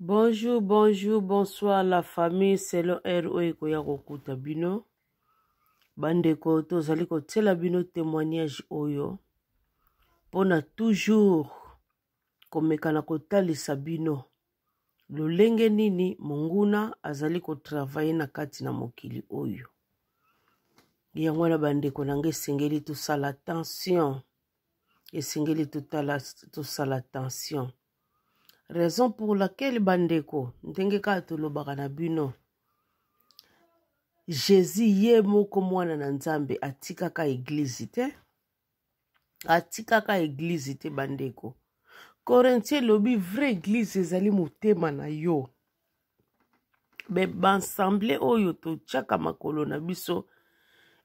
Bonjour, bonjour, bonsoir la famille, c'est le ROE Koyakokuta Bino. Bandeko tozali kotela bino témoignage oyo. Pona toujours komekana kotalisa bino. Lolenge nini monguna azali kotravaye na kati na mokili oyo. Yangwana bandeko nange esengeli tosala attention. Esengeli tosala attention. Raison pour laquelle bandeko ndenge kaka tolobaka na bino Jésus ye moko mwana na nzambe atikaka église te. Atikaka église te bandeko. Corinthien lobi vraie église ezali motema na yo. Be bansemble oyo totiaka makolo na biso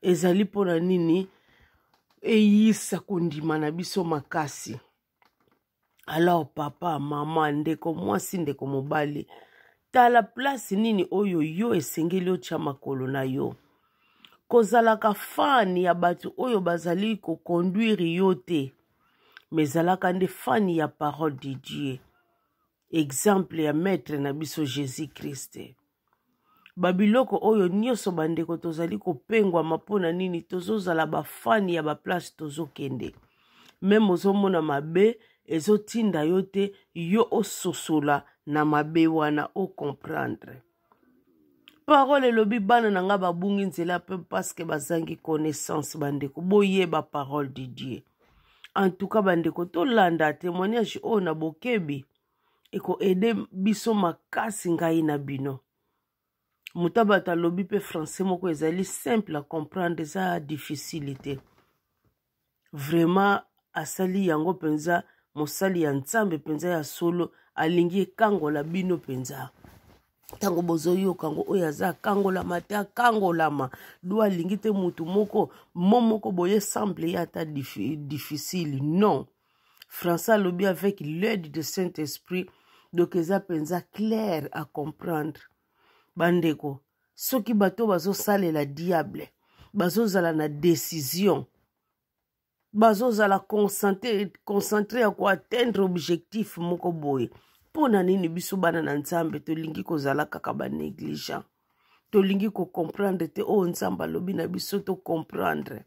ezali pona nini eyisa kondima na biso makasi. Alors papa, mama, ndeko mwasi ndeko mobali, tala place nini oyo yo esengeli otia makolo na yo. Kozalaka fani ya batu oyo bazali ko conduire yo te. Mezalaka nde fani ya parole de Dieu. Exemple ya maître na biso Jésus Christ. Babiloko oyo nyoso bandeko tozali kopengwa mapona nini tozozala ba fani ya ba place tozokende. Même ozomona mabe ezotinda yo te yo ososola na mabe wana o comprendre. Parole elobi bana nanga babungi nzela pe parce que bazangi connaissance bandeko boyeba parole de Dieu. En tout cas bandeko tolanda témoignage o na bokebi eko aider biso makasi ngai na bino. Mutabata lobi pe français moko ezali simple à comprendre za difficulté. Vraiment asali yango penza mosali ya nzambe penza ya solo alingi kangola bino penza. Tango bozoyo kango oyo aza kangolama te akangolama do alingi te mutu moko momoko boye semble ya ta difficile. Non. François lobi avec l'aide de Saint-Esprit donc eza penza clair à comprendre. Bandeko soki bato bazo salela diable bazozala na décision bazozala concentré à quoi atteindre objectif moko boye. Pona nini biso bana na nzambe tolingi kozala kaka ba négligent. Tolingi ko comprendre te o nzamba lobi na biso to comprendre.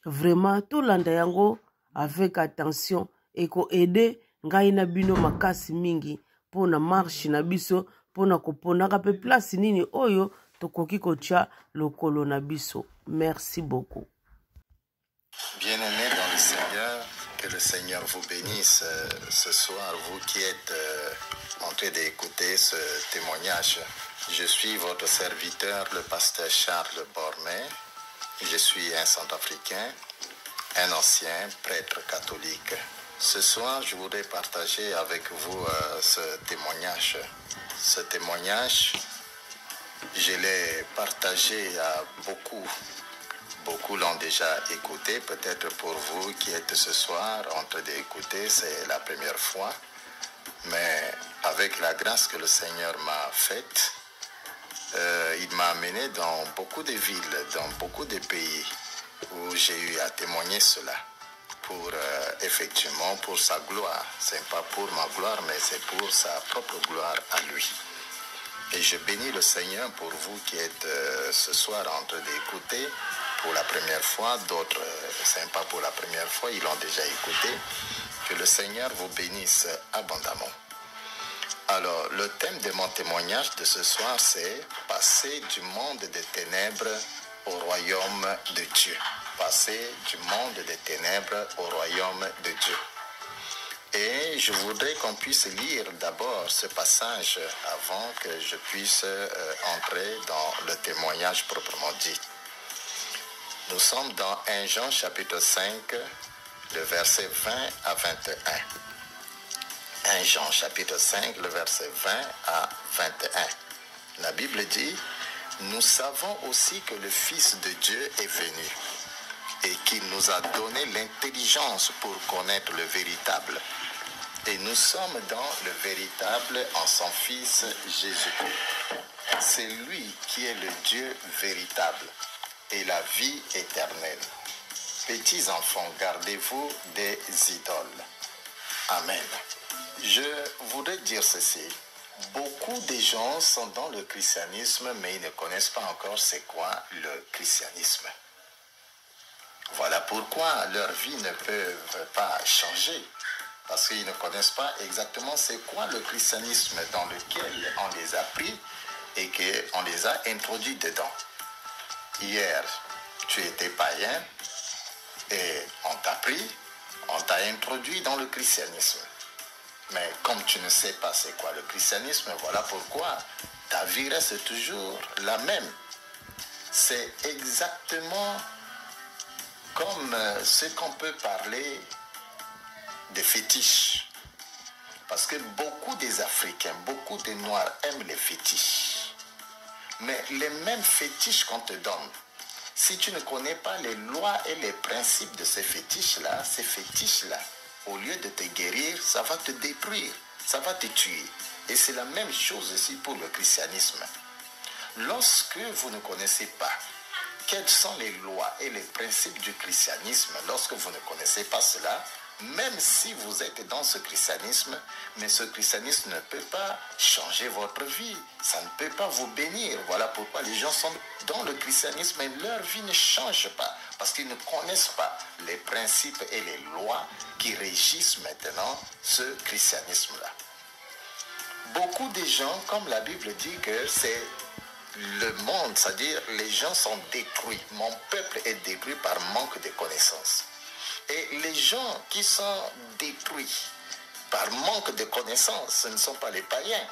Vraiment to landa yango avec attention et ko aider ngai na bino makasi mingi pona marche na biso pona koponaka pe place nini oyo tokoki kotia lokolo na biso. Merci beaucoup. Bien-aimés dans le Seigneur, que le Seigneur vous bénisse ce soir, vous qui êtes en train d'écouter ce témoignage. Je suis votre serviteur, le pasteur Charles Bormet. Je suis un centrafricain, un ancien prêtre catholique. Ce soir, je voudrais partager avec vous ce témoignage. Ce témoignage, je l'ai partagé à beaucoup. Beaucoup l'ont déjà écouté, peut-être pour vous qui êtes ce soir en train d'écouter, c'est la première fois. Mais avec la grâce que le Seigneur m'a faite, il m'a amené dans beaucoup de villes, dans beaucoup de pays où j'ai eu à témoigner cela. Pour effectivement pour sa gloire. Ce n'est pas pour ma gloire, mais c'est pour sa propre gloire à lui. Et je bénis le Seigneur pour vous qui êtes ce soir en train d'écouter pour la première fois. D'autres, ce n'est pas pour la première fois, ils l'ont déjà écouté. Que le Seigneur vous bénisse abondamment. Alors, le thème de mon témoignage de ce soir, c'est « Passer du monde des ténèbres au royaume de Dieu ». Passer du monde des ténèbres au royaume de Dieu. Et je voudrais qu'on puisse lire d'abord ce passage avant que je puisse entrer dans le témoignage proprement dit. Nous sommes dans 1 Jean chapitre 5, le verset 20 à 21. 1 Jean chapitre 5, le verset 20 à 21. La Bible dit, « Nous savons aussi que le Fils de Dieu est venu et qu'il nous a donné l'intelligence pour connaître le véritable. Et nous sommes dans le véritable en son Fils Jésus-Christ. C'est lui qui est le Dieu véritable et la vie éternelle. Petits enfants, gardez-vous des idoles. Amen. Je voudrais dire ceci. Beaucoup de gens sont dans le christianisme, mais ils ne connaissent pas encore c'est quoi le christianisme. Voilà pourquoi leur vie ne peut pas changer, parce qu'ils ne connaissent pas exactement c'est quoi le christianisme dans lequel on les a pris et qu'on les a introduits dedans. Hier, tu étais païen et on t'a pris, on t'a introduit dans le christianisme. Mais comme tu ne sais pas c'est quoi le christianisme, voilà pourquoi ta vie reste toujours la même. C'est exactement comme ce qu'on peut parler de fétiches. Parce que beaucoup des Africains, beaucoup des Noirs aiment les fétiches. Mais les mêmes fétiches qu'on te donne, si tu ne connais pas les lois et les principes de ces fétiches-là, au lieu de te guérir, ça va te détruire, ça va te tuer. Et c'est la même chose aussi pour le christianisme. Lorsque vous ne connaissez pas quelles sont les lois et les principes du christianisme, lorsque vous ne connaissez pas cela, même si vous êtes dans ce christianisme, mais ce christianisme ne peut pas changer votre vie, ça ne peut pas vous bénir. Voilà pourquoi les gens sont dans le christianisme et leur vie ne change pas, parce qu'ils ne connaissent pas les principes et les lois qui régissent maintenant ce christianisme-là. Beaucoup de gens, comme la Bible dit que c'est le monde, c'est-à-dire les gens sont détruits. Mon peuple est détruit par manque de connaissances. Et les gens qui sont détruits par manque de connaissances, ce ne sont pas les païens.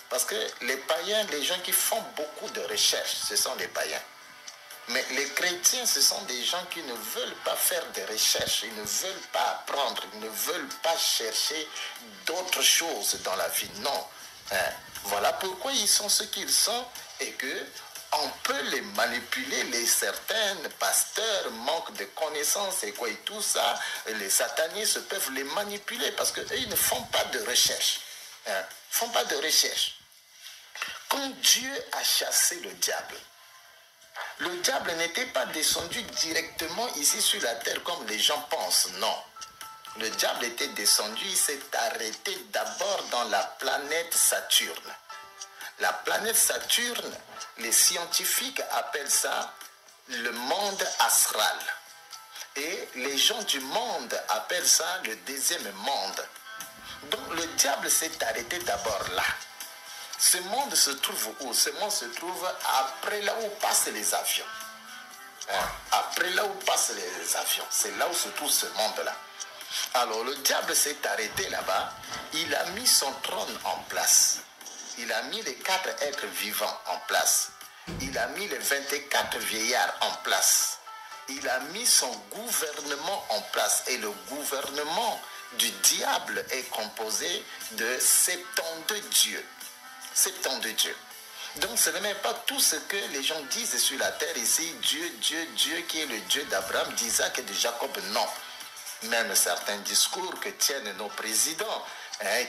Parce que les païens, les gens qui font beaucoup de recherches, ce sont les païens. Mais les chrétiens, ce sont des gens qui ne veulent pas faire de recherches, ils ne veulent pas apprendre, ils ne veulent pas chercher d'autres choses dans la vie. Non. Voilà pourquoi ils sont ce qu'ils sont et que on peut les manipuler, les certains pasteurs manquent de connaissances et quoi et tout ça, les satanistes peuvent les manipuler parce qu'eux, ils ne font pas de recherche. Font pas de recherche. Quand Dieu a chassé le diable n'était pas descendu directement ici sur la terre comme les gens pensent, non. Le diable était descendu, il s'est arrêté d'abord dans la planète Saturne. La planète Saturne, les scientifiques appellent ça le monde astral. Et les gens du monde appellent ça le deuxième monde. Donc le diable s'est arrêté d'abord là. Ce monde se trouve où? Ce monde se trouve après là où passent les avions. Après là où passent les avions. C'est là où se trouve ce monde-là. Alors le diable s'est arrêté là-bas. Il a mis son trône en place. Il a mis les 4 êtres vivants en place. Il a mis les 24 vieillards en place. Il a mis son gouvernement en place. Et le gouvernement du diable est composé de 72 dieux. 72 dieux. Donc ce n'est même pas tout ce que les gens disent sur la terre ici. Dieu qui est le Dieu d'Abraham, d'Isaac et de Jacob. Non. Même certains discours que tiennent nos présidents,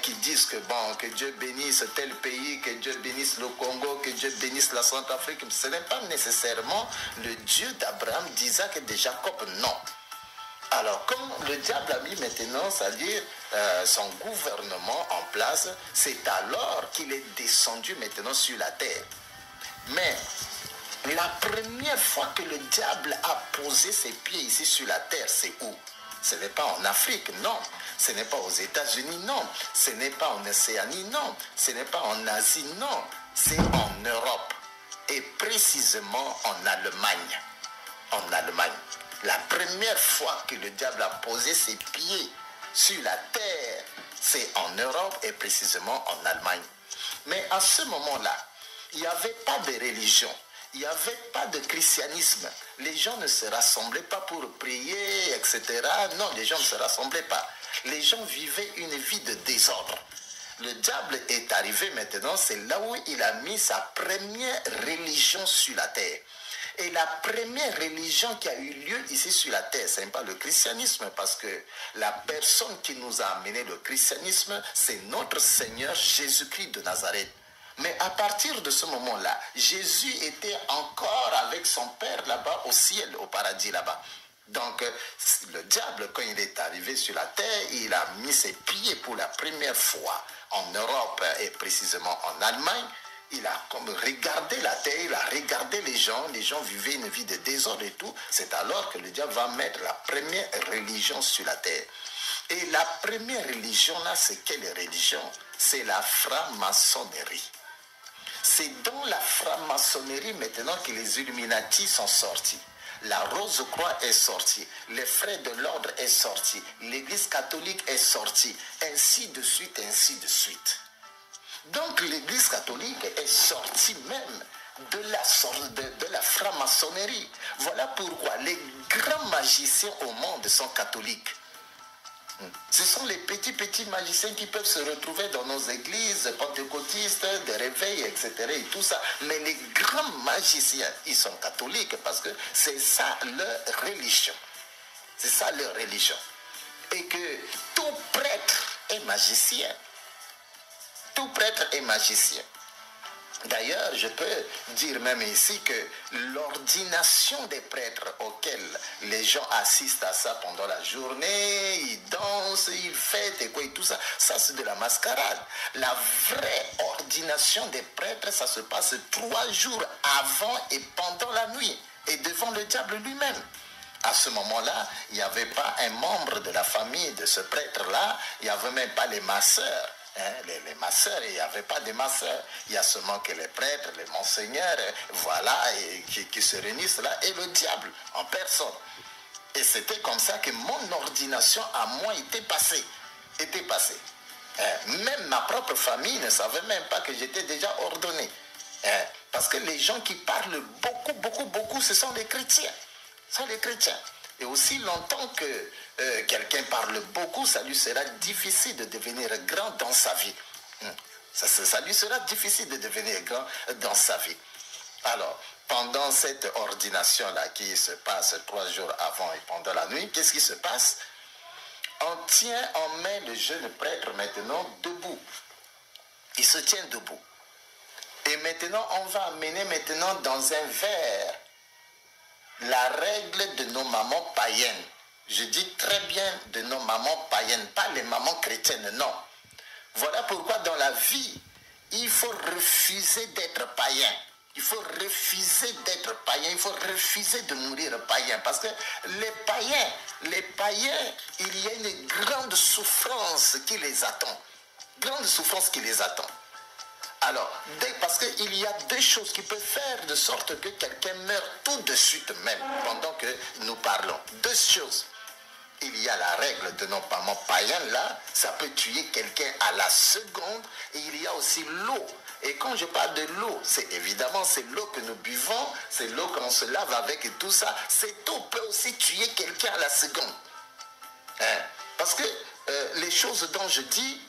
qui disent que bon, que Dieu bénisse tel pays, que Dieu bénisse le Congo, que Dieu bénisse la Centrafrique, ce n'est pas nécessairement le Dieu d'Abraham, d'Isaac et de Jacob, non. Alors, comme le diable a mis maintenant, c'est-à-dire son gouvernement en place, c'est alors qu'il est descendu maintenant sur la terre. Mais la première fois que le diable a posé ses pieds ici sur la terre, c'est où? Ce n'est pas en Afrique, non. Ce n'est pas aux États-Unis, non. Ce n'est pas en Océanie, non. Ce n'est pas en Asie, non. C'est en Europe. Et précisément en Allemagne. En Allemagne. La première fois que le diable a posé ses pieds sur la terre, c'est en Europe et précisément en Allemagne. Mais à ce moment-là, il n'y avait pas de religion. Il n'y avait pas de christianisme. Les gens ne se rassemblaient pas pour prier, etc. Non, les gens ne se rassemblaient pas. Les gens vivaient une vie de désordre. Le diable est arrivé maintenant, c'est là où il a mis sa première religion sur la terre. Et la première religion qui a eu lieu ici sur la terre, ce n'est pas le christianisme, parce que la personne qui nous a amené le christianisme, c'est notre Seigneur Jésus-Christ de Nazareth. Mais à partir de ce moment-là, Jésus était encore avec son Père là-bas au ciel, au paradis là-bas. Donc, le diable, quand il est arrivé sur la terre, il a mis ses pieds pour la première fois en Europe et précisément en Allemagne. Il a comme regardé la terre, il a regardé les gens vivaient une vie de désordre et tout. C'est alors que le diable va mettre la première religion sur la terre. Et la première religion là, c'est quelle religion? C'est la franc-maçonnerie. C'est dans la franc-maçonnerie maintenant que les Illuminati sont sortis. La Rose-Croix est sortie, les frères de l'ordre est sorti, l'église catholique est sortie, ainsi de suite, ainsi de suite. Donc l'église catholique est sortie même de la franc-maçonnerie. Voilà pourquoi les grands magiciens au monde sont catholiques. Ce sont les petits magiciens qui peuvent se retrouver dans nos églises pentecôtistes, des réveils, etc. et tout ça. Mais les grands magiciens, ils sont catholiques parce que c'est ça leur religion. C'est ça leur religion. Et que tout prêtre est magicien. Tout prêtre est magicien. D'ailleurs, je peux dire même ici que l'ordination des prêtres auxquels les gens assistent à ça pendant la journée, ils dansent, ils fêtent et quoi et tout ça, ça c'est de la mascarade. La vraie ordination des prêtres, ça se passe 3 jours avant et pendant la nuit et devant le diable lui-même. À ce moment-là, il n'y avait pas un membre de la famille de ce prêtre-là, il n'y avait même pas les masseurs. Les masseurs, il n'y avait pas de masseurs. Il y a seulement que les prêtres, les monseigneurs, voilà, qui se réunissent là, et le diable en personne. Et c'était comme ça que mon ordination à moi était passée. Même ma propre famille ne savait même pas que j'étais déjà ordonné. Parce que les gens qui parlent beaucoup, ce sont les chrétiens. Ce sont les chrétiens. Et aussi longtemps que quelqu'un parle beaucoup, ça lui sera difficile de devenir grand dans sa vie. Ça lui sera difficile de devenir grand dans sa vie. Alors, pendant cette ordination-là qui se passe 3 jours avant et pendant la nuit, qu'est-ce qui se passe? On tient en main le jeune prêtre maintenant debout. Il se tient debout. Et maintenant, on va amener maintenant dans un verre la règle de nos mamans païennes. Je dis très bien de nos mamans païennes, pas les mamans chrétiennes, non. Voilà pourquoi dans la vie, il faut refuser d'être païen. Il faut refuser d'être païen, il faut refuser de mourir païen. Parce que les païens, il y a une grande souffrance qui les attend. Grande souffrance qui les attend. Alors, parce qu'il y a des choses qui peuvent faire de sorte que quelqu'un meurt tout de suite même, pendant que nous parlons. 2 choses. Il y a la règle de nos parents païens là, ça peut tuer quelqu'un à la seconde. Et il y a aussi l'eau. Et quand je parle de l'eau, c'est évidemment c'est l'eau que nous buvons, c'est l'eau qu'on se lave avec et tout ça. Cette eau peut aussi tuer quelqu'un à la seconde. Parce que les choses dont je dis...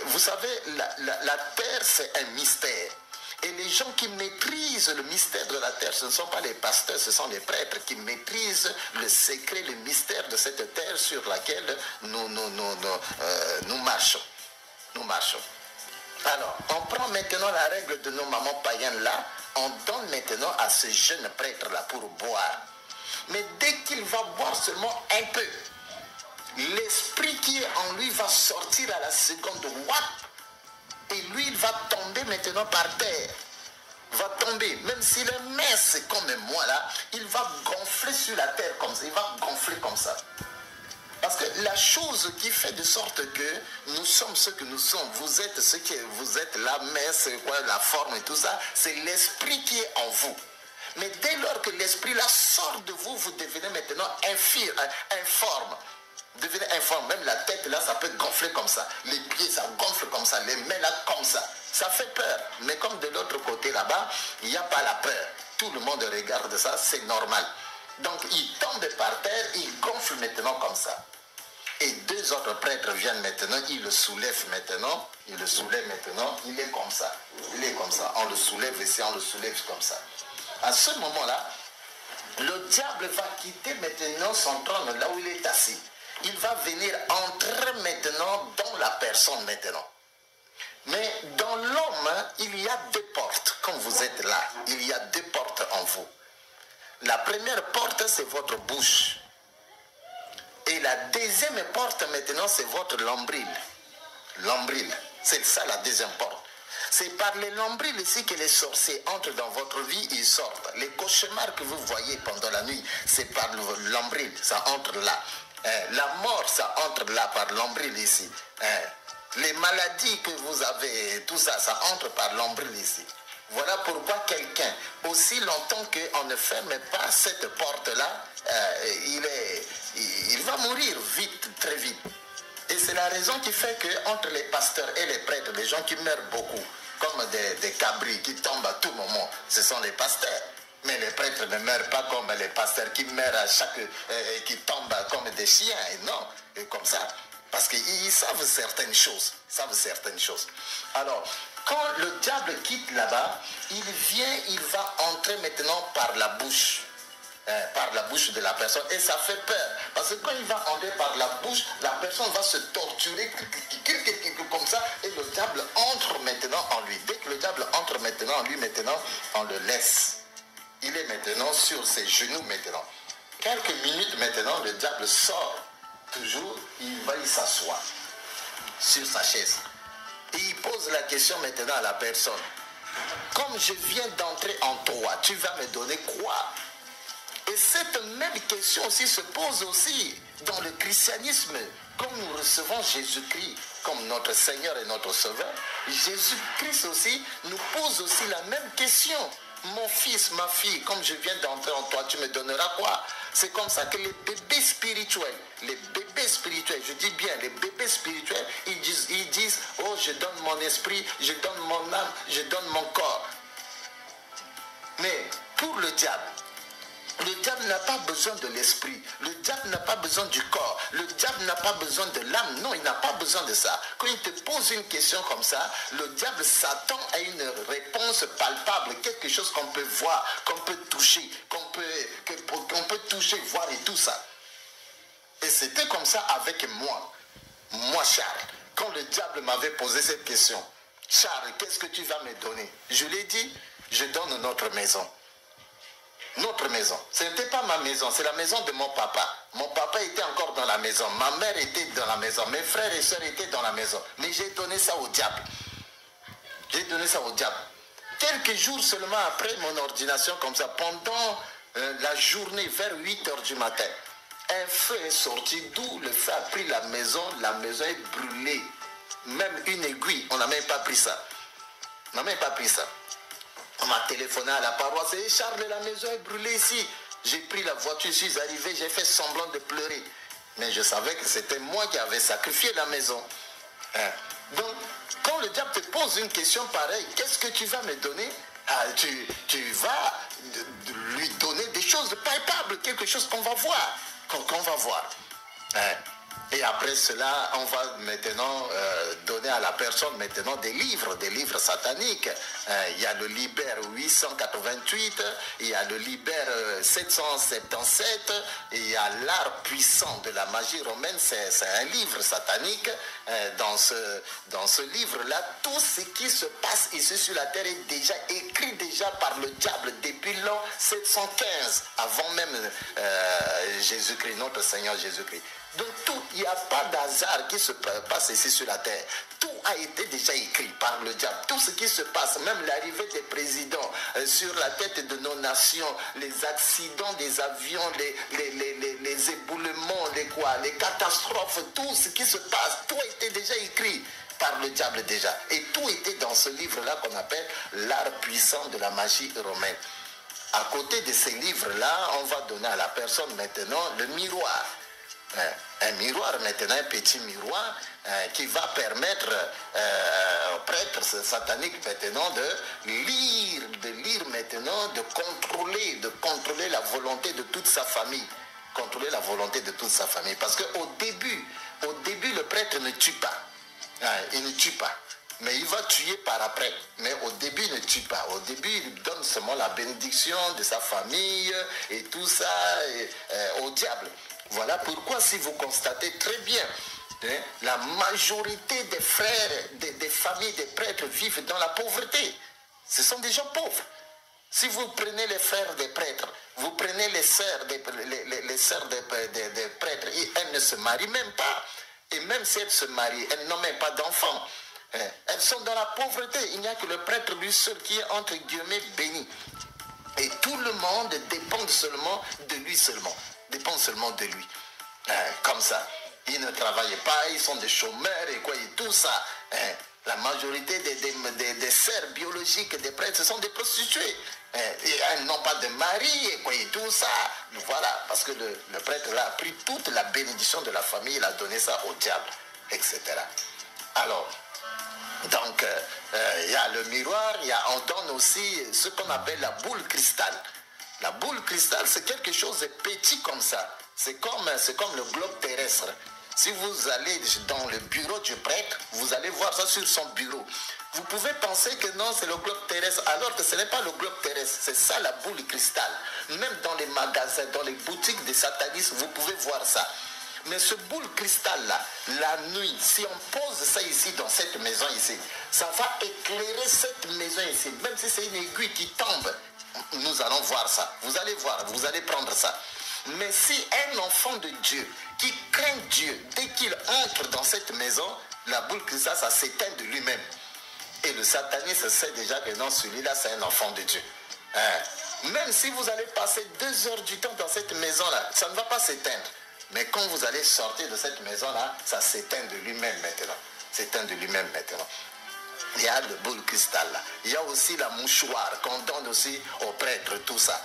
vous savez, la terre, c'est un mystère. Et les gens qui maîtrisent le mystère de la terre, ce ne sont pas les pasteurs, ce sont les prêtres qui maîtrisent le secret, le mystère de cette terre sur laquelle nous marchons. Nous marchons. Alors, on prend maintenant la règle de nos mamans païennes là, on donne maintenant à ce jeune prêtre-là pour boire. Mais dès qu'il va boire seulement un peu, l'esprit qui est en lui va sortir à la seconde. Et lui, il va tomber maintenant par terre. Va tomber. Même s'il est mince comme moi là, il va gonfler sur la terre comme ça. Il va gonfler comme ça. Parce que la chose qui fait de sorte que nous sommes ce que nous sommes, vous êtes ce que vous êtes, la mince, la forme et tout ça, c'est l'esprit qui est en vous. Mais dès lors que l'esprit là sort de vous, vous devenez maintenant informe. Devenez informe, même la tête là ça peut gonfler comme ça, les pieds ça gonfle comme ça, les mains là comme ça, ça fait peur. Mais comme de l'autre côté là-bas, il n'y a pas la peur, tout le monde regarde ça, c'est normal. Donc il tombe par terre, il gonfle maintenant comme ça. Et 2 autres prêtres viennent maintenant, ils le soulèvent maintenant, il est comme ça, on le soulève ici, on le soulève comme ça. À ce moment-là, le diable va quitter maintenant son trône là où il est assis. Il va venir entrer maintenant dans la personne maintenant. Mais dans l'homme, il y a 2 portes. Comme vous êtes là, il y a 2 portes en vous. La première porte, c'est votre bouche. Et la deuxième porte, maintenant, c'est votre nombril. Nombril, c'est ça la deuxième porte. C'est par les nombrils ici que les sorciers entrent dans votre vie, ils sortent. Les cauchemars que vous voyez pendant la nuit, c'est par le nombril, ça entre là. La mort, ça entre là par nombril ici. Les maladies que vous avez, tout ça, ça entre par nombril ici. Voilà pourquoi quelqu'un, aussi longtemps qu'on ne ferme pas cette porte-là, il va mourir vite, très vite. Et c'est la raison qui fait qu'entre les pasteurs et les prêtres, les gens qui meurent beaucoup, comme des cabris qui tombent à tout moment, ce sont les pasteurs. Mais les prêtres ne meurent pas comme les pasteurs qui meurent à chaque... qui tombent comme des chiens, et non, et comme ça. Parce qu'ils savent certaines choses. Alors, quand le diable quitte là-bas, il va entrer maintenant par la bouche. Par la bouche de la personne, et ça fait peur, parce que quand il va entrer par la bouche, la personne va se torturer comme ça, et le diable entre maintenant en lui. Dès que le diable entre maintenant en lui, maintenant on le laisse. Il est maintenant sur ses genoux maintenant. Quelques minutes maintenant, le diable sort toujours, il s'assoit sur sa chaise et il pose la question maintenant à la personne: comme je viens d'entrer en toi, tu vas me donner quoi? Et cette même question aussi se pose aussi dans le christianisme. Comme nous recevons Jésus-Christ comme notre Seigneur et notre Sauveur, Jésus-Christ aussi nous pose aussi la même question. Mon fils, ma fille, comme je viens d'entrer en toi, tu me donneras quoi? C'est comme ça que les bébés spirituels, je dis bien, les bébés spirituels, ils disent, oh, je donne mon esprit, je donne mon âme, je donne mon corps. Mais pour le diable n'a pas besoin de l'esprit. Le diable n'a pas besoin du corps. Le diable n'a pas besoin de l'âme. Non, il n'a pas besoin de ça. Quand il te pose une question comme ça, le diable s'attend à une réponse palpable, quelque chose qu'on peut voir, qu'on peut toucher, qu'on peut toucher, voir et tout ça. Et c'était comme ça avec moi. Moi, Charles, quand le diable m'avait posé cette question, Charles, qu'est-ce que tu vas me donner? Je lui ai dit, je donne notre maison. Notre maison. Ce n'était pas ma maison, c'est la maison de mon papa. Mon papa était encore dans la maison, ma mère était dans la maison, mes frères et sœurs étaient dans la maison. Mais j'ai donné ça au diable. J'ai donné ça au diable. Quelques jours seulement après mon ordination, comme ça, pendant la journée, vers 8 heures du matin, un feu est sorti, d'où le feu a pris la maison est brûlée. Même une aiguille, on n'a même pas pris ça. On n'a même pas pris ça. On m'a téléphoné à la paroisse, et Charles, la maison est brûlée ici. J'ai pris la voiture, je suis arrivé, j'ai fait semblant de pleurer. Mais je savais que c'était moi qui avais sacrifié la maison. Donc, quand le diable te pose une question pareille, qu'est-ce que tu vas me donner? Tu vas lui donner des choses palpables, quelque chose qu'on va voir. Qu'on va voir. Et après cela, on va maintenant donner à la personne maintenant des livres sataniques. Il y a le Liber 888, il y a le Liber 777, et il y a l'art puissant de la magie romaine, c'est un livre satanique. Dans ce livre-là, tout ce qui se passe ici sur la terre est déjà écrit par le diable depuis l'an 715, avant même Jésus-Christ, notre Seigneur Jésus-Christ. Donc tout, il n'y a pas d'hasard qui se passe ici sur la terre. Tout a été déjà écrit par le diable. Tout ce qui se passe, même l'arrivée des présidents sur la tête de nos nations, les accidents des avions, les éboulements, les catastrophes, tout ce qui se passe, tout a été déjà écrit par le diable déjà. Et tout était dans ce livre-là qu'on appelle l'art puissant de la magie romaine. À côté de ces livres-là, on va donner à la personne maintenant le miroir. Un miroir maintenant, un petit miroir qui va permettre aux prêtres sataniques maintenant de lire maintenant, de contrôler la volonté de toute sa famille. Contrôler la volonté de toute sa famille. Parce qu'au début, le prêtre ne tue pas. Il ne tue pas. Mais il va tuer par après. Mais au début, il ne tue pas. Au début, il donne seulement la bénédiction de sa famille et tout ça au diable. Voilà pourquoi, si vous constatez très bien, la majorité des frères, des familles, des prêtres vivent dans la pauvreté. Ce sont des gens pauvres. Si vous prenez les frères des prêtres, vous prenez les sœurs les sœurs des prêtres, et elles ne se marient même pas. Et même si elles se marient, elles n'ont même pas d'enfants. Elles sont dans la pauvreté. Il n'y a que le prêtre lui seul qui est entre guillemets béni. Et tout le monde dépend seulement de lui seulement. Dépend seulement de lui. Comme ça. Ils ne travaillent pas, ils sont des chômeurs et quoi, et tout ça. La majorité des sœurs biologiques des prêtres, ce sont des prostituées. Et elles n'ont pas de mari et quoi, et tout ça. Voilà, parce que le prêtre là, a pris toute la bénédiction de la famille, il a donné ça au diable, etc. Alors, donc, il y a le miroir, on donne aussi ce qu'on appelle la boule cristal. La boule cristal, c'est quelque chose de petit comme ça. C'est comme le globe terrestre. Si vous allez dans le bureau du prêtre, vous allez voir ça sur son bureau. Vous pouvez penser que non, c'est le globe terrestre, alors que ce n'est pas le globe terrestre. C'est ça la boule cristal. Même dans les magasins, dans les boutiques des satanistes, vous pouvez voir ça. Mais ce boule cristal-là, la nuit, si on pose ça ici, dans cette maison ici, ça va éclairer cette maison ici. Même si c'est une aiguille qui tombe, nous allons voir ça. Vous allez voir, vous allez prendre ça. Mais si un enfant de Dieu qui craint Dieu, dès qu'il entre dans cette maison, la boule cristal, ça s'éteint de lui-même. Et le sataniste sait déjà que non, celui-là, c'est un enfant de Dieu. Même si vous allez passer 2 heures du temps dans cette maison-là, ça ne va pas s'éteindre. Mais quand vous allez sortir de cette maison-là, ça s'éteint de lui-même maintenant. S'éteint de lui-même maintenant. Il y a le boule cristal là. Il y a aussi la mouchoir qu'on donne aussi aux prêtres, tout ça.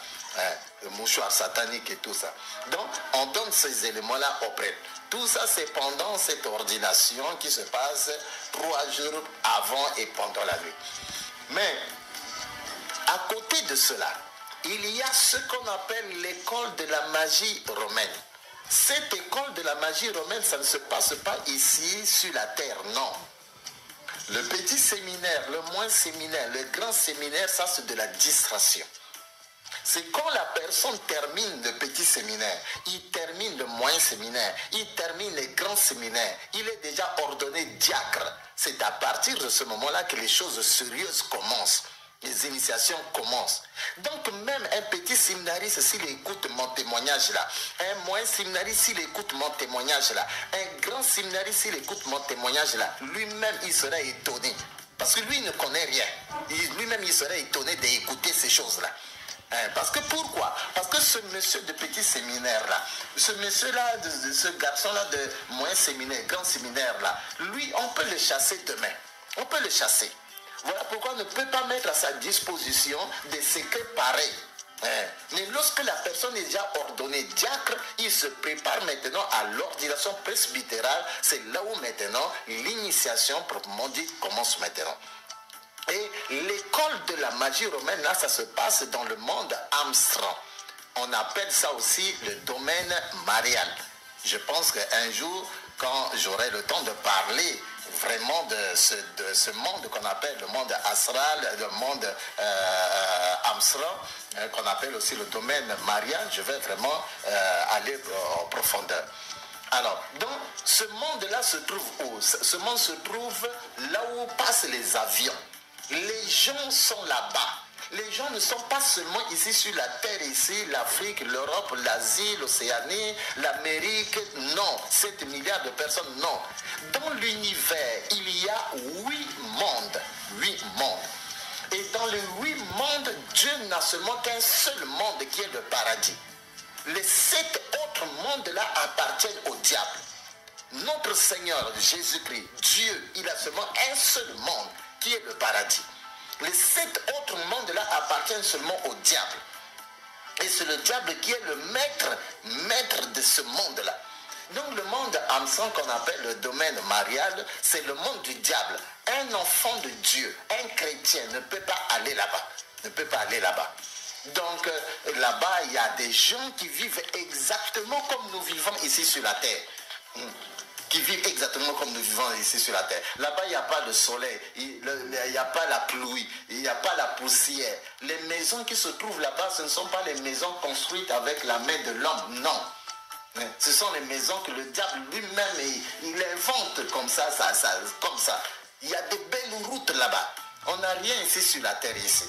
Le mouchoir satanique et tout ça. Donc, on donne ces éléments-là aux prêtres. Tout ça, c'est pendant cette ordination qui se passe 3 jours avant et pendant la nuit. Mais, à côté de cela, il y a ce qu'on appelle l'école de la magie romaine. Cette école de la magie romaine, ça ne se passe pas ici sur la terre, non. Le petit séminaire, le moins séminaire, le grand séminaire, ça c'est de la distraction. C'est quand la personne termine le petit séminaire, il termine le moyen séminaire, il termine le grand séminaire, il est déjà ordonné diacre. C'est à partir de ce moment-là que les choses sérieuses commencent. Les initiations commencent. Donc même un petit séminariste, s'il écoute mon témoignage là, un moyen séminariste, s'il écoute mon témoignage là, un grand séminariste, s'il écoute mon témoignage là, lui-même il serait étonné. Parce que lui ne connaît rien. Lui-même il serait étonné d'écouter ces choses-là. Parce que pourquoi? Parce que ce monsieur de petit séminaire là, ce monsieur là, ce garçon là de moyen séminaire, grand séminaire là, lui on peut le chasser demain. On peut le chasser. Voilà pourquoi on ne peut pas mettre à sa disposition des secrets pareils. Mais lorsque la personne est déjà ordonnée diacre, il se prépare maintenant à l'ordination presbytérale. C'est là où maintenant l'initiation proprement dite commence maintenant. Et l'école de la magie romaine, là, ça se passe dans le monde Amsterdam. On appelle ça aussi le domaine marial. Je pense qu'un jour, quand j'aurai le temps de parler vraiment de ce monde qu'on appelle le monde astral, le monde Amsterdam, qu'on appelle aussi le domaine marial, je vais vraiment aller en profondeur. Alors, donc, ce monde-là se trouve où? Ce monde se trouve là où passent les avions. Les gens sont là-bas. Les gens ne sont pas seulement ici sur la terre, ici, l'Afrique, l'Europe, l'Asie, l'Océanie, l'Amérique. Non, 7 milliards de personnes, non. Dans l'univers, il y a 8 mondes. 8 mondes. Et dans les 8 mondes, Dieu n'a seulement qu'un seul monde qui est le paradis. Les 7 autres mondes-là appartiennent au diable. Notre Seigneur Jésus-Christ, Dieu, il a seulement un seul monde qui est le paradis. Les 7 autres mondes-là appartiennent seulement au diable. Et c'est le diable qui est le maître de ce monde-là. Donc le monde Amsterdam qu'on appelle le domaine marial, c'est le monde du diable. Un enfant de Dieu, un chrétien ne peut pas aller là-bas. Ne peut pas aller là-bas. Donc là-bas, il y a des gens qui vivent exactement comme nous vivons ici sur la terre. Qui vivent exactement comme nous vivons ici sur la terre. Là-bas, il n'y a pas de soleil, il n'y a pas la pluie, il n'y a pas la poussière. Les maisons qui se trouvent là-bas, ce ne sont pas les maisons construites avec la main de l'homme, non. Ce sont les maisons que le diable lui-même, il invente comme ça, comme ça. Il y a de belles routes là-bas. On n'a rien ici sur la terre ici.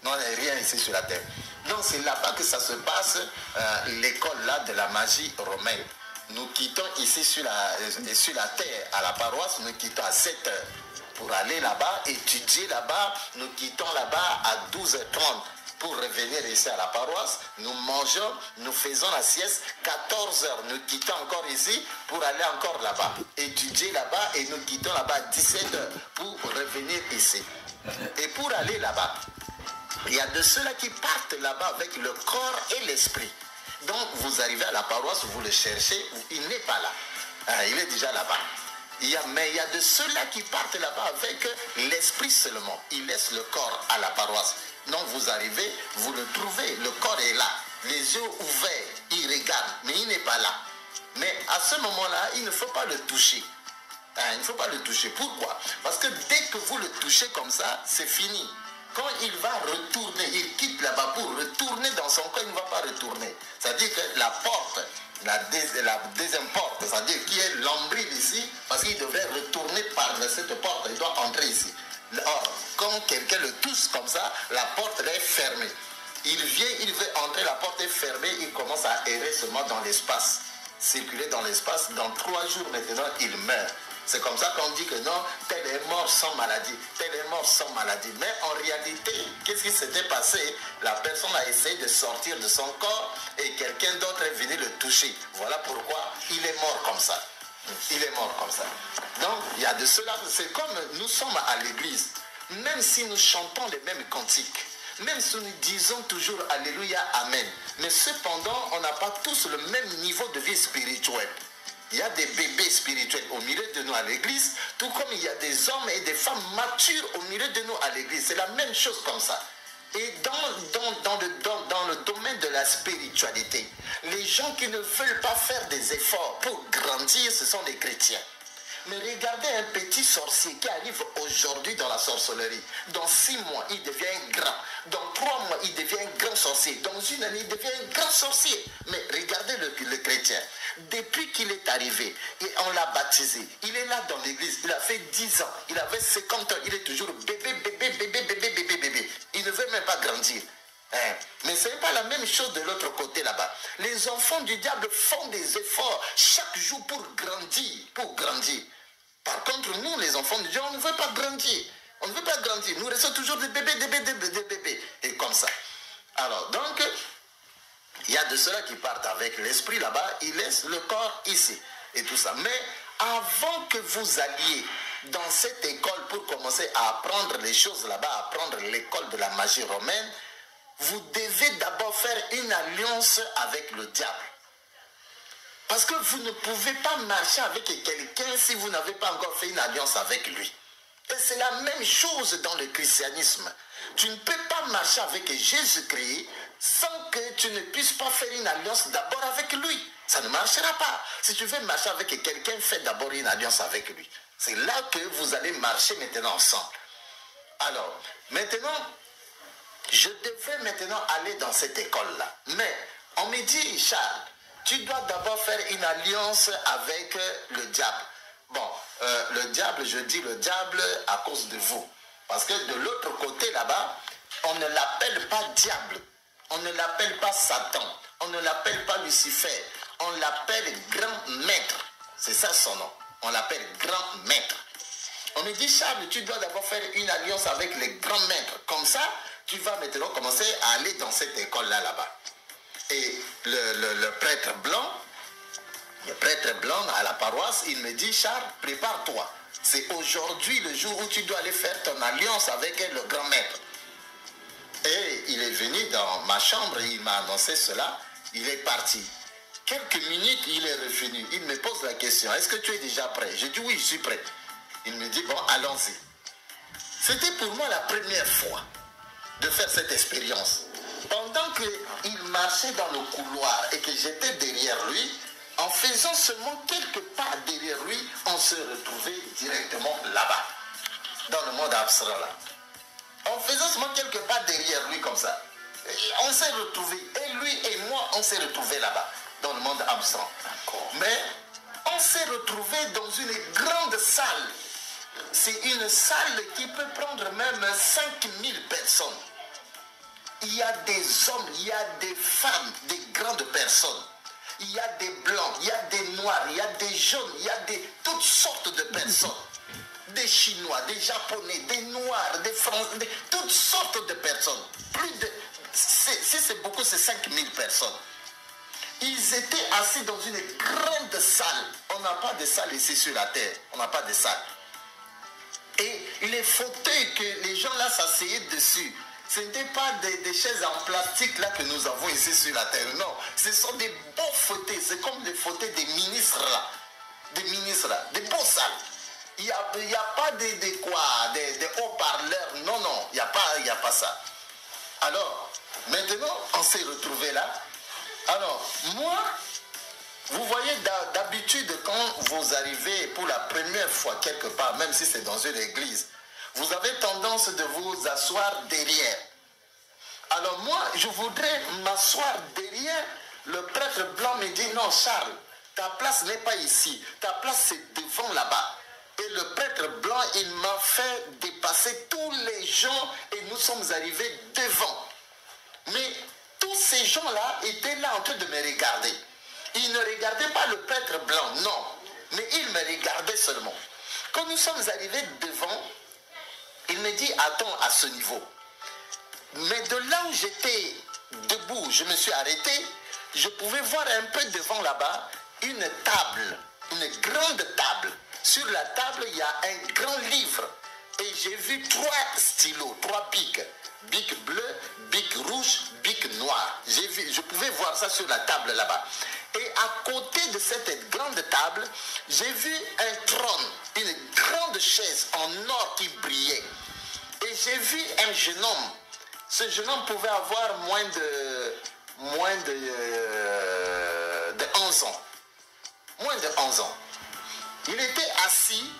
Non, il n'y a rien ici sur la terre. Donc c'est là-bas que ça se passe, l'école là de la magie romaine. Nous quittons ici sur la terre, à la paroisse, nous quittons à 7 heures. Pour aller là-bas, étudier là-bas, nous quittons là-bas à 12h30. Pour revenir ici à la paroisse, nous mangeons, nous faisons la sieste, 14h, nous quittons encore ici pour aller encore là-bas, étudier là-bas et nous quittons là-bas à 17h pour revenir ici. Et pour aller là-bas, il y a de ceux-là qui partent là-bas avec le corps et l'esprit. Donc vous arrivez à la paroisse, vous le cherchez, il n'est pas là. Il est déjà là-bas. Mais il y a de ceux-là qui partent là-bas avec l'esprit seulement. Ils laissent le corps à la paroisse. Donc vous arrivez, vous le trouvez, le corps est là. Les yeux ouverts, il regarde, mais il n'est pas là. Mais à ce moment-là, il ne faut pas le toucher. Il ne faut pas le toucher. Pourquoi? Parce que dès que vous le touchez comme ça, c'est fini. Quand il va retourner, il quitte là-bas pour retourner dans son corps, il ne va pas retourner. C'est-à-dire que la porte, la deuxième porte, c'est-à-dire qui est l'ombril ici, parce qu'il devrait retourner par cette porte, il doit entrer ici. Or, quand quelqu'un le touche comme ça, la porte est fermée. Il vient, il veut entrer, la porte est fermée, il commence à errer seulement dans l'espace. Circuler dans l'espace, dans 3 jours maintenant, il meurt. C'est comme ça qu'on dit que non, tel est mort sans maladie, tel est mort sans maladie. Mais en réalité, qu'est-ce qui s'était passé? La personne a essayé de sortir de son corps et quelqu'un d'autre est venu le toucher. Voilà pourquoi il est mort comme ça. Il est mort comme ça. Donc, il y a de cela, c'est comme nous sommes à l'église. Même si nous chantons les mêmes cantiques, même si nous disons toujours Alléluia, Amen, mais cependant, on n'a pas tous le même niveau de vie spirituelle. Il y a des bébés spirituels au milieu de nous à l'église, tout comme il y a des hommes et des femmes matures au milieu de nous à l'église. C'est la même chose comme ça. Et dans le domaine de la spiritualité, les gens qui ne veulent pas faire des efforts pour grandir, ce sont les chrétiens. Mais regardez un petit sorcier qui arrive aujourd'hui dans la sorcellerie. Dans 6 mois, il devient grand. Dans 3 mois, il devient grand sorcier. Dans 1 année, il devient un grand sorcier. Mais regardez le chrétien. Depuis qu'il est arrivé, et on l'a baptisé, il est là dans l'église, il a fait 10 ans, il avait 50 ans, il est toujours bébé. Il ne veut même pas grandir. Mais ce n'est pas la même chose de l'autre côté là-bas. Les enfants du diable font des efforts chaque jour pour grandir. Par contre, nous, les enfants du diable, on ne veut pas grandir. On ne veut pas grandir. Nous restons toujours des bébés. Et comme ça. Alors, donc, il y a de ceux-là qui partent avec l'esprit là-bas, ils laissent le corps ici. Et tout ça. Mais avant que vous alliez dans cette école pour commencer à apprendre les choses là-bas, apprendre l'école de la magie romaine, vous devez d'abord faire une alliance avec le diable. Parce que vous ne pouvez pas marcher avec quelqu'un si vous n'avez pas encore fait une alliance avec lui. Et c'est la même chose dans le christianisme. Tu ne peux pas marcher avec Jésus-Christ sans que tu ne puisses pas faire une alliance d'abord avec lui. Ça ne marchera pas. Si tu veux marcher avec quelqu'un, fais d'abord une alliance avec lui. C'est là que vous allez marcher maintenant ensemble. Alors, maintenant, je devrais maintenant aller dans cette école-là. Mais on me dit, Charles, tu dois d'abord faire une alliance avec le diable. Bon, le diable, je dis le diable à cause de vous. Parce que de l'autre côté là-bas, on ne l'appelle pas diable. On ne l'appelle pas Satan. On ne l'appelle pas Lucifer. On l'appelle grand maître. C'est ça son nom. On l'appelle grand maître. On me dit, Charles, tu dois d'abord faire une alliance avec les grands maîtres. Comme ça, tu vas maintenant commencer à aller dans cette école-là, là-bas. Et le prêtre blanc à la paroisse, il me dit, Charles, prépare-toi. C'est aujourd'hui le jour où tu dois aller faire ton alliance avec le grand maître. Et il est venu dans ma chambre, il m'a annoncé cela, il est parti. Quelques minutes, il est revenu. Il me pose la question, est-ce que tu es déjà prêt? Je dis oui, je suis prêt. Il me dit, bon, allons-y. C'était pour moi la première fois de faire cette expérience. Pendant qu'il marchait dans le couloir et que j'étais derrière lui, en faisant seulement quelques pas derrière lui, on se retrouvait directement là-bas, dans le monde abstrait là. En faisant seulement quelques pas derrière lui comme ça, on s'est retrouvés, et lui et moi, on s'est retrouvés là-bas, dans le monde abstrait. Mais on s'est retrouvés dans une grande salle. C'est une salle qui peut prendre même 5000 personnes. il y a des hommes, il y a des femmes, des grandes personnes. Il y a des blancs, il y a des noirs, il y a des jaunes, il y a toutes sortes de personnes. Des Chinois, des Japonais, des Noirs, des Français, toutes sortes de personnes. Si c'est beaucoup, c'est 5000 personnes. Ils étaient assis dans une grande salle. On n'a pas de salle ici sur la terre. On n'a pas de salle. Et les fauteuils que les gens là s'asseyaient dessus, ce n'étaient pas des chaises en plastique là que nous avons ici sur la terre. Non, ce sont des beaux fauteuils. C'est comme les fauteuils des ministres là. Des ministres là. Des beaux salles. Il n'y a pas des haut-parleurs. Non, non, il n'y a pas ça. Alors, maintenant, on s'est retrouvés là. Alors, moi, vous voyez, d'habitude, quand vous arrivez pour la première fois quelque part, même si c'est dans une église, vous avez tendance de vous asseoir derrière. Alors moi, je voudrais m'asseoir derrière. Le prêtre blanc me dit, non, Charles, ta place n'est pas ici. Ta place, c'est devant là-bas. Et le prêtre blanc, il m'a fait dépasser tous les gens et nous sommes arrivés devant. Mais tous ces gens-là étaient là en train de me regarder. Ils ne regardaient pas le prêtre blanc, non. Mais ils me regardaient seulement. Quand nous sommes arrivés devant, il me dit, attends à ce niveau. Mais de là où j'étais debout, je me suis arrêté, je pouvais voir un peu devant là-bas une table, une grande table. Sur la table, il y a un grand livre. Et j'ai vu 3 stylos, 3 bics. Bic bleu, bic rouge, bic noir. Je pouvais voir ça sur la table là-bas. Et à côté de cette grande table, j'ai vu un trône, une grande chaise en or qui brillait. Et j'ai vu un jeune homme. Ce jeune homme pouvait avoir moins de 11 ans. Moins de 11 ans. Il était assis,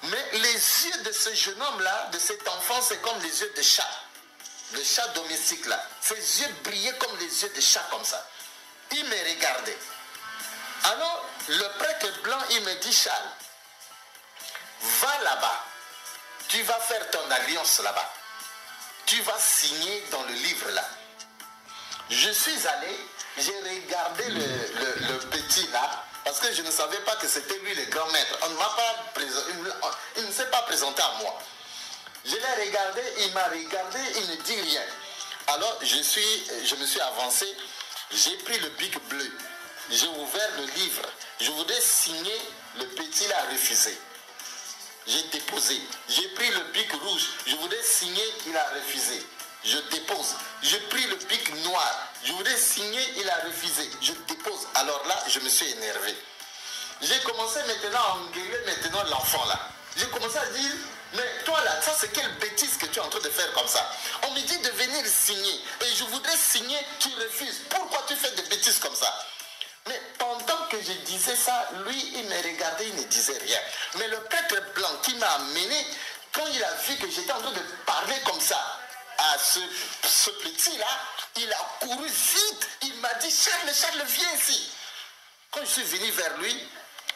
mais les yeux de ce jeune homme-là, de cet enfant, c'est comme les yeux de chat. Le chat domestique là. Ses yeux brillaient comme les yeux de chat comme ça. Il me regardait. Alors, le prêtre blanc, il me dit, Charles, va là-bas. Tu vas faire ton alliance là-bas. Tu vas signer dans le livre là. Je suis allé, j'ai regardé le petit là, parce que je ne savais pas que c'était lui le grand maître. Il ne s'est pas présenté à moi. Je l'ai regardé, il m'a regardé, il ne dit rien. Alors je me suis avancé, j'ai pris le bic bleu, j'ai ouvert le livre. Je voudrais signer, le petit l'a refusé. J'ai déposé. J'ai pris le bic rouge, je voudrais signer, il a refusé. Je dépose. J'ai pris le bic noir, je voudrais signer, il a refusé. Je dépose. Alors là, je me suis énervé. J'ai commencé maintenant à engueuler maintenant l'enfant là. J'ai commencé à dire, mais toi là, ça c'est quelle bêtise que tu es en train de faire comme ça. On me dit de venir signer et je voudrais signer, tu refuses. Pourquoi tu fais des bêtises comme ça? Mais pendant que je disais ça, lui il me regardait, il ne disait rien. Mais le prêtre blanc qui m'a amené, quand il a vu que j'étais en train de parler comme ça à ce petit là, il a couru vite. Il m'a dit, Charles, viens ici. Quand je suis venu vers lui,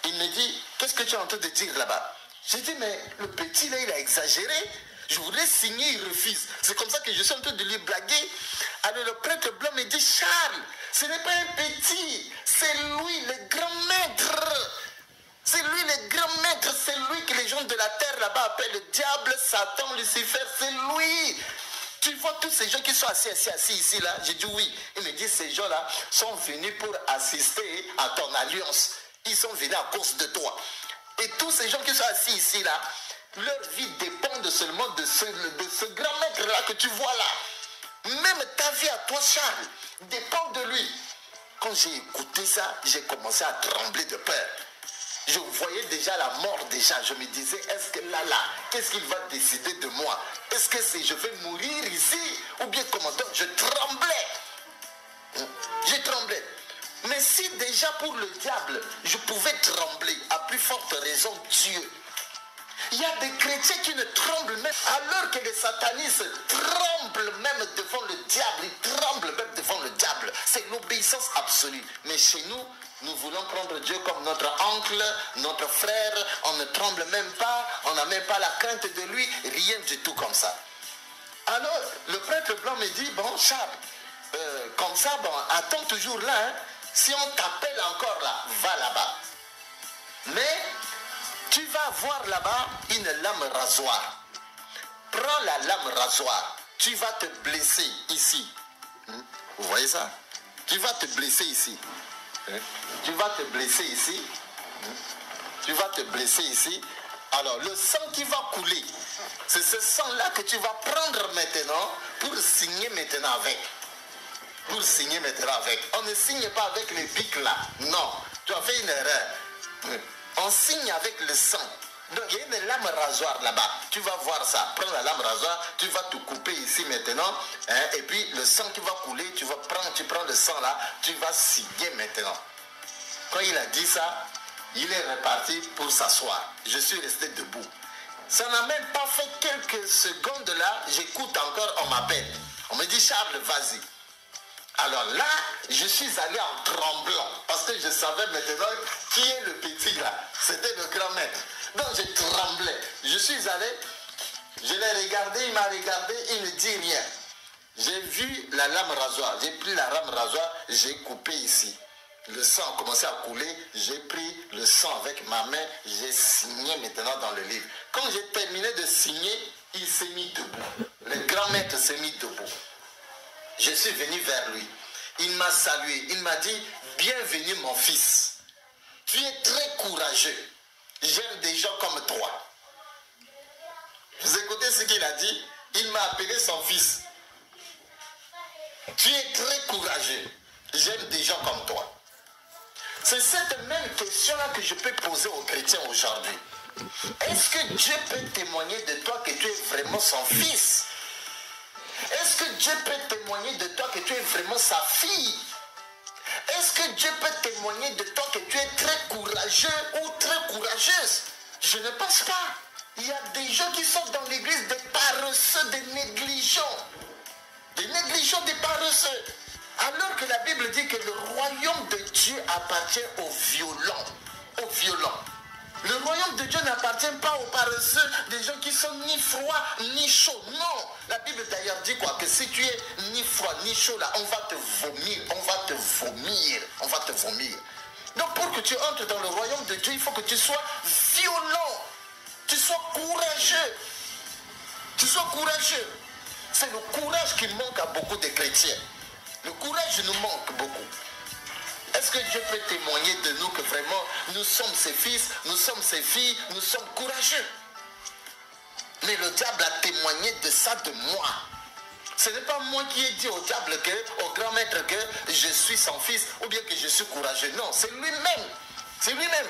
il me dit, qu'est-ce que tu es en train de dire là-bas? J'ai dit, mais le petit là, il a exagéré. Je voulais signer, il refuse. C'est comme ça que je suis en train de lui blaguer. Alors le prêtre blanc me dit, Charles, ce n'est pas un petit, c'est lui le grand maître. C'est lui le grand maître, c'est lui que les gens de la terre là-bas appellent le diable, Satan, Lucifer, c'est lui. Tu vois tous ces gens qui sont assis ici là? J'ai dit oui. Il me dit, ces gens-là sont venus pour assister à ton alliance. Ils sont venus à cause de toi. Et tous ces gens qui sont assis ici là, leur vie dépend seulement de ce grand maître là que tu vois là. Même ta vie à toi, Charles, dépend de lui. Quand j'ai écouté ça, j'ai commencé à trembler de peur. Je voyais déjà la mort déjà. Je me disais, est-ce que là, qu'est-ce qu'il va décider de moi? Est-ce que je vais mourir ici? Ou bien comment? Donc je tremblais. Je tremblais. Mais si déjà pour le diable, je pouvais trembler, à plus forte raison Dieu. Il y a des chrétiens qui ne tremblent même, alors que les satanistes tremblent même devant le diable. Ils tremblent même devant le diable. C'est l'obéissance absolue. Mais chez nous, nous voulons prendre Dieu comme notre oncle, notre frère. On ne tremble même pas, on n'a même pas la crainte de lui, rien du tout comme ça. Alors, le prêtre blanc me dit, bon, Charles, comme ça, bon, attends toujours là. Hein. Si on t'appelle encore là, va là-bas. Mais tu vas voir là-bas une lame rasoir. Prends la lame rasoir. Tu vas te blesser ici. Vous voyez ça? Tu vas te blesser ici. Tu vas te blesser ici. Tu vas te blesser ici. Alors, le sang qui va couler, c'est ce sang-là que tu vas prendre maintenant pour signer maintenant avec. Pour signer maintenant avec. On ne signe pas avec les bics là. Non, tu as fait une erreur. On signe avec le sang. Donc, il y a une lame rasoir là-bas. Tu vas voir ça. Prends la lame rasoir, tu vas te couper ici maintenant. Hein, et puis, le sang qui va couler, tu prends le sang là, tu vas signer maintenant. Quand il a dit ça, il est reparti pour s'asseoir. Je suis resté debout. Ça n'a même pas fait quelques secondes là, j'écoute encore, on m'appelle. On me dit, Charles, vas-y. Alors là, je suis allé en tremblant, parce que je savais maintenant qui est le petit là. C'était le grand maître. Donc je tremblais. Je suis allé, je l'ai regardé, il m'a regardé, il ne dit rien. J'ai vu la lame rasoir, j'ai pris la lame rasoir, j'ai coupé ici. Le sang a commencé à couler, j'ai pris le sang avec ma main, j'ai signé maintenant dans le livre. Quand j'ai terminé de signer, il s'est mis debout. Le grand maître s'est mis debout. Je suis venu vers lui. Il m'a salué. Il m'a dit, bienvenue mon fils. Tu es très courageux. J'aime des gens comme toi. Vous écoutez ce qu'il a dit? Il m'a appelé son fils. Tu es très courageux. J'aime des gens comme toi. C'est cette même question-là que je peux poser aux chrétiens aujourd'hui. Est-ce que Dieu peut témoigner de toi que tu es vraiment son fils? Est-ce que Dieu peut témoigner de toi que tu es vraiment sa fille? Est-ce que Dieu peut témoigner de toi que tu es très courageux ou très courageuse? Je ne pense pas. Il y a des gens qui sont dans l'église des paresseux, des négligents. Des négligents, des paresseux. Alors que la Bible dit que le royaume de Dieu appartient aux violents. Aux violents. Le royaume de Dieu n'appartient pas aux paresseux, des gens qui sont ni froids ni chauds. Non. La Bible d'ailleurs dit quoi? Que si tu es ni froid ni chaud là, on va te vomir. On va te vomir. On va te vomir. Donc pour que tu entres dans le royaume de Dieu, il faut que tu sois violent. Tu sois courageux. Tu sois courageux. C'est le courage qui manque à beaucoup de chrétiens. Le courage nous manque beaucoup. Est-ce que Dieu peut témoigner de nous que vraiment nous sommes ses fils, nous sommes ses filles, nous sommes courageux? Mais le diable a témoigné de ça de moi. Ce n'est pas moi qui ai dit au diable, au grand maître que je suis son fils ou bien que je suis courageux. Non, c'est lui-même. C'est lui-même.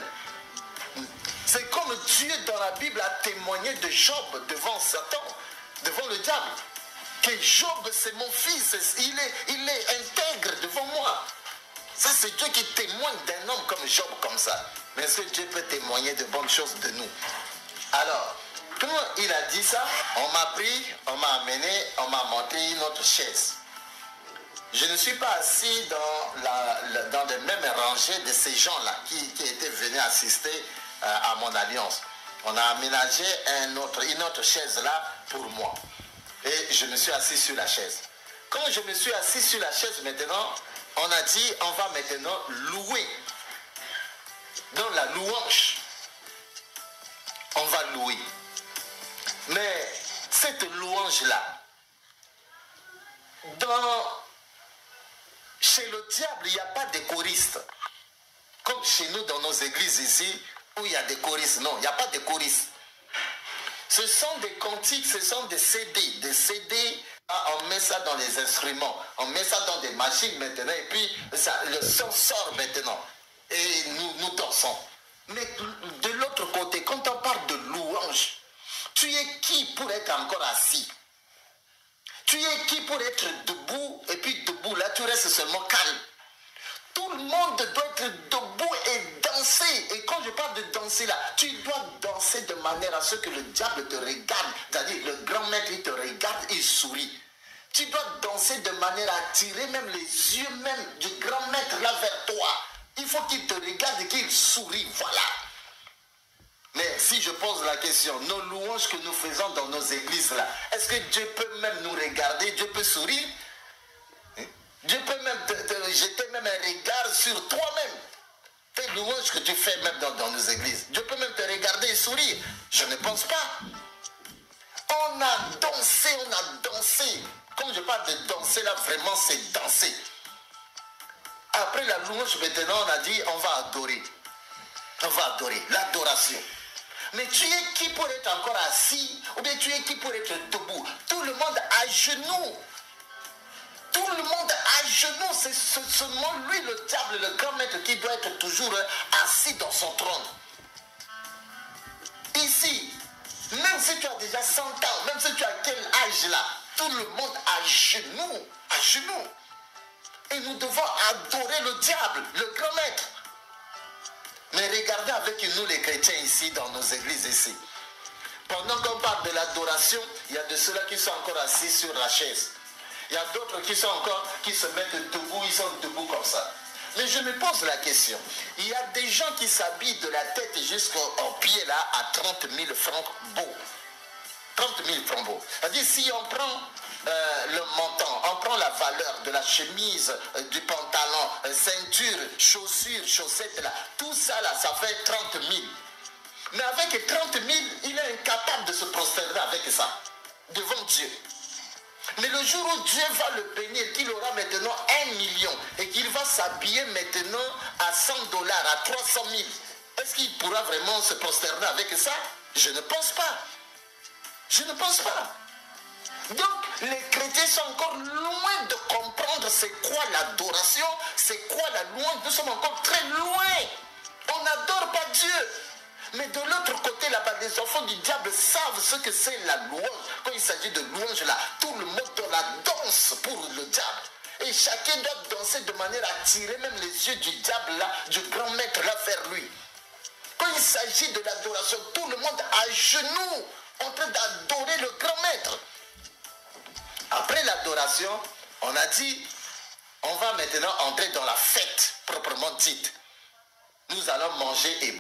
C'est comme Dieu dans la Bible a témoigné de Job devant Satan, devant le diable. Que Job c'est mon fils, il est intègre devant moi. Ça c'est Dieu qui témoigne d'un homme comme Job comme ça. Mais est-ce que Dieu peut témoigner de bonnes choses de nous? Alors, quand il a dit ça, on m'a pris, on m'a amené, on m'a monté une autre chaise. Je ne suis pas assis dans les mêmes rangées de ces gens-là qui étaient venus assister à mon alliance. On a aménagé une autre chaise là pour moi. Et je me suis assis sur la chaise. Quand je me suis assis sur la chaise maintenant, on a dit on va maintenant louer. Dans la louange, on va louer. Mais cette louange-là, chez le diable, il n'y a pas de choristes. Comme chez nous dans nos églises ici, où il y a des choristes. Non, il n'y a pas de choristes. Ce sont des cantiques, ce sont des CD. Des CD, on met ça dans les instruments, on met ça dans des machines maintenant, et puis le son sort maintenant. Et nous dansons. Mais de l'autre côté, quand on parle de louange, tu es qui pour être encore assis? Tu es qui pour être debout, et puis debout, là tu restes seulement calme. Tout le monde doit être debout et danser. Et quand je parle de danser là, tu dois danser de manière à ce que le diable te regarde. C'est-à-dire le grand maître, il te regarde, il sourit. Tu dois danser de manière à attirer même les yeux même du grand maître là vers toi. Il faut qu'il te regarde et qu'il sourit. Voilà. Mais si je pose la question, nos louanges que nous faisons dans nos églises là, est-ce que Dieu peut même nous regarder, Dieu peut sourire? Dieu peut même te jeter même un regard sur toi-même. Tes louanges que tu fais même dans nos églises. Dieu peut même te regarder et sourire. Je ne pense pas. On a dansé, on a dansé. Comme je parle de danser là, vraiment c'est danser. Après la louange, maintenant on a dit on va adorer. On va adorer, l'adoration. Mais tu es qui pour être encore assis? Ou bien tu es qui pour être debout? Tout le monde à genoux. Tout le monde à genoux, c'est seulement lui, le diable, le grand maître, qui doit être toujours assis dans son trône. Ici, même si tu as déjà 100 ans, même si tu as quel âge là, tout le monde à genoux, à genoux. Et nous devons adorer le diable, le grand maître. Mais regardez avec nous les chrétiens ici, dans nos églises ici. Pendant qu'on parle de l'adoration, il y a de ceux-là qui sont encore assis sur la chaise. Il y a d'autres qui sont encore, qui se mettent debout, ils sont debout comme ça. Mais je me pose la question. Il y a des gens qui s'habillent de la tête jusqu'au pied là à 30 000 francs beaux. 30 000 francs beaux. C'est-à-dire si on prend le montant, on prend la valeur de la chemise, du pantalon, ceinture, chaussures, chaussettes là, tout ça là, ça fait 30 000. Mais avec 30 000, il est incapable de se prosterner avec ça, devant Dieu. Mais le jour où Dieu va le bénir, qu'il aura maintenant 1 million et qu'il va s'habiller maintenant à 100 $, à 300 000, est-ce qu'il pourra vraiment se prosterner avec ça? Je ne pense pas. Je ne pense pas. Donc, les chrétiens sont encore loin de comprendre c'est quoi l'adoration, c'est quoi la louange. Nous sommes encore très loin. On n'adore pas Dieu. Mais de l'autre côté, là-bas, les enfants du diable savent ce que c'est la louange. Quand il s'agit de louange, là, tout le monde la danse pour le diable. Et chacun doit danser de manière à tirer même les yeux du diable, là, du grand maître, là, vers lui. Quand il s'agit de l'adoration, tout le monde à genoux, en train d'adorer le grand maître. Après l'adoration, on a dit, on va maintenant entrer dans la fête proprement dite. Nous allons manger et